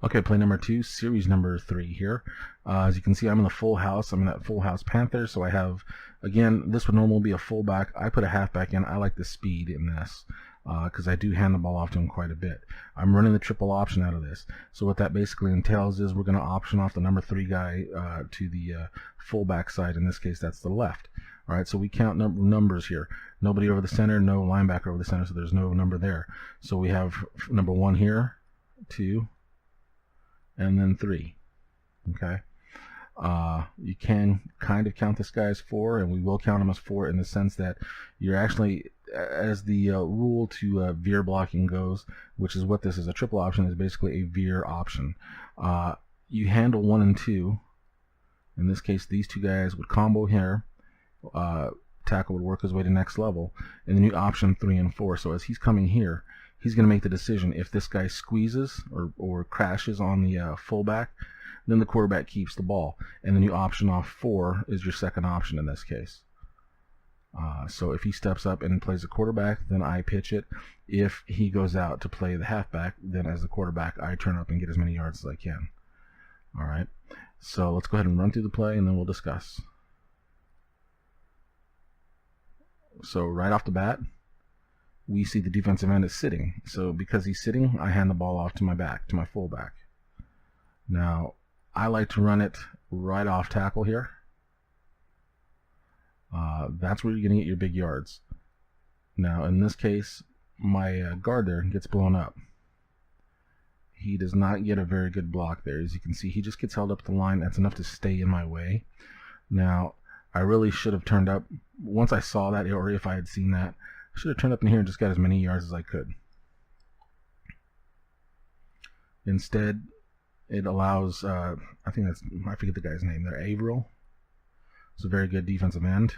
Okay, play number 2, series number 3 here. As you can see, I'm in the full house. I'm in that full house Panther, so I have, again, this would normally be a fullback. I put a halfback in. I like the speed in this because I do hand the ball off to him quite a bit. I'm running the triple option out of this. So what that basically entails is we're going to option off the number 3 guy to the fullback side. In this case, that's the left. All right, so we count numbers here. Nobody over the center, no linebacker over the center, so there's no number there. So we have number 1 here, 2, and then 3. Okay, you can kind of count this guy as 4, and we will count him as 4 in the sense that you're actually, as the rule to veer blocking goes, which is what this is, a triple option is basically a veer option. You handle 1 and 2. In this case, these 2 guys would combo here. Tackle would work his way to next level, and then you option 3 and 4. So as he's coming here, he's going to make the decision. If this guy squeezes or crashes on the fullback, then the quarterback keeps the ball, and then you option off 4 is your second option in this case. So if he steps up and plays the quarterback, then I pitch it. If he goes out to play the halfback, then as the quarterback, I turn up and get as many yards as I can. All right, so let's go ahead and run through the play, and then we'll discuss. So right off the bat, we see the defensive end is sitting. So because he's sitting, I hand the ball off to my back, to my fullback. Now, I like to run it right off tackle here. That's where you're going to get your big yards. Now, in this case, my guard there gets blown up. He does not get a very good block there. As you can see, he just gets held up the line. That's enough to stay in my way. Now, I really should have turned up. Once I saw that, or if I had seen that, I should have turned up in here and just got as many yards as I could. Instead, it allows, I forget the guy's name there, Averill. It's a very good defensive end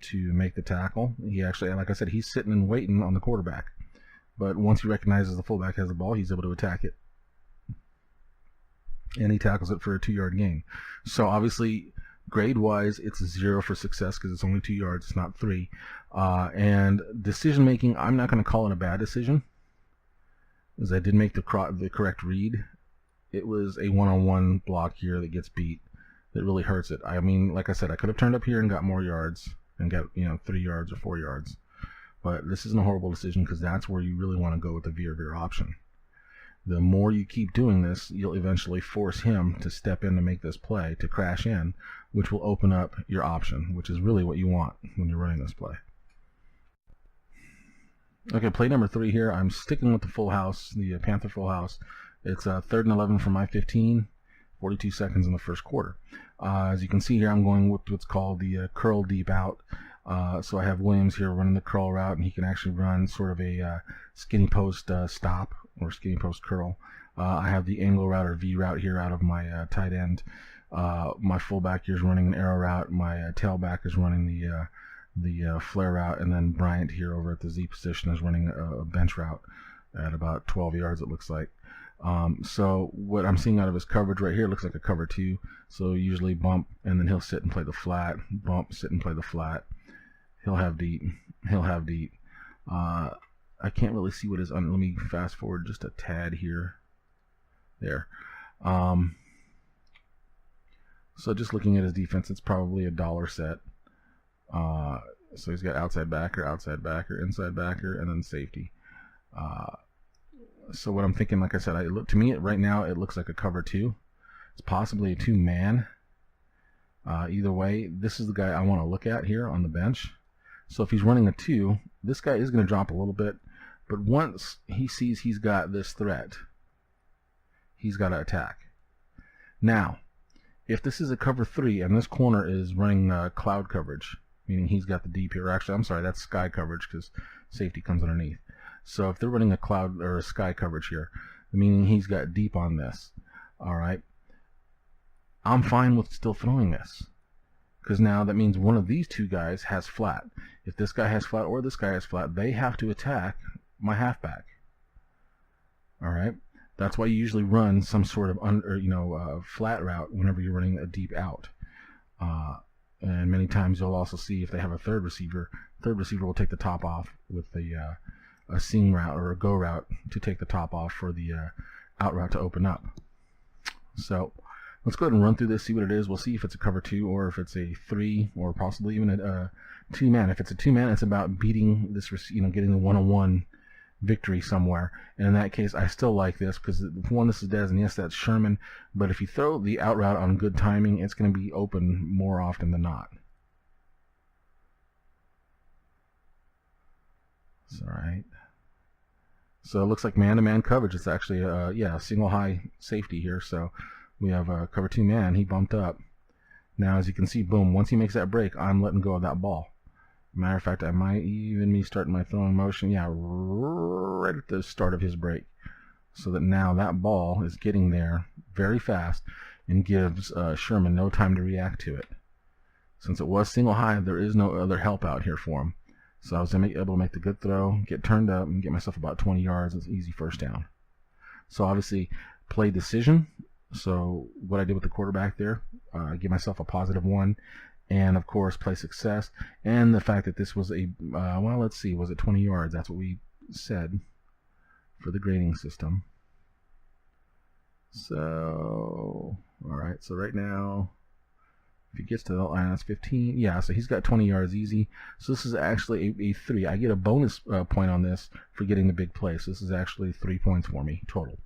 to make the tackle. He actually, like I said, he's sitting and waiting on the quarterback. But once he recognizes the fullback has the ball, he's able to attack it. And he tackles it for a 2-yard gain. So obviously, grade-wise, it's 0 for success because it's only 2 yards, it's not 3. And decision-making, I'm not going to call it a bad decision, as I did make the correct read. It was a one-on-one block here that gets beat. That really hurts it. I mean, like I said, I could have turned up here and got more yards and got 3 yards or 4 yards. But this isn't a horrible decision because that's where you really want to go with the veer option. The more you keep doing this, you'll eventually force him to step in to make this play, to crash in, which will open up your option, which is really what you want when you're running this play. Okay, play number 3 here. I'm sticking with the full house, the Panther full house. It's 3rd and 11 from my 15, 42 seconds in the first quarter. As you can see here, I'm going with what's called the curl deep out. So I have Williams here running the curl route, and he can actually run sort of a skinny post stop or skinny post curl. I have the angle route or V route here out of my tight end. My fullback here is running an arrow route. My tailback is running the flare route, and then Bryant here over at the Z position is running a bench route at about 12 yards, it looks like. So what I'm seeing out of his coverage right here looks like a cover 2. So usually bump, and then he'll sit and play the flat. Bump, sit and play the flat. He'll have deep. He'll have deep. I can't really see what is on. Let me fast forward just a tad here. There. So just looking at his defense, it's probably a dollar set. So he's got outside backer, inside backer, and then safety. So what I'm thinking, like I said, to me right now it looks like a cover 2. It's possibly a 2-man. Either way, this is the guy I want to look at here on the bench. So if he's running a 2, this guy is going to drop a little bit, but once he sees he's got this threat, he's got to attack. Now, if this is a cover 3 and this corner is running cloud coverage, meaning he's got the deep here, actually I'm sorry, that's sky coverage because safety comes underneath. So if they're running a cloud or a sky coverage here, meaning he's got deep on this, all right, I'm fine with still throwing this. Because now that means one of these 2 guys has flat. If this guy has flat or this guy has flat, they have to attack my halfback. All right, that's why you usually run some sort of flat route whenever you're running a deep out. And many times you'll also see if they have a third receiver will take the top off with the a seam route or a go route to take the top off for the out route to open up. So let's go ahead and run through this, see what it is. We'll see if it's a cover 2 or if it's a 3 or possibly even a 2-man. If it's a 2-man, it's about beating this, getting the one-on-one victory somewhere. And in that case, I still like this because one, this is Dez, and yes, that's Sherman. But if you throw the out route on good timing, it's going to be open more often than not. It's all right. So it looks like man-to-man coverage. It's actually a single high safety here. So we have a cover 2 man. He bumped up. Now, as you can see, boom, once he makes that break, I'm letting go of that ball. Matter of fact, I might even be starting my throwing motion, yeah, right at the start of his break. So that now that ball is getting there very fast and gives Sherman no time to react to it. Since it was single high, there is no other help out here for him. So I was able to make the good throw, get turned up, and get myself about 20 yards. It's an easy first down. So obviously, play decision. So what I did with the quarterback there, I give myself a +1. And of course, play success. And the fact that this was a, well, let's see, was it 20 yards? That's what we said for the grading system. So, all right, so right now, if he gets to the line, that's 15. Yeah, so he's got 20 yards easy. So this is actually a 3. I get a bonus point on this for getting the big play. So this is actually 3 points for me total.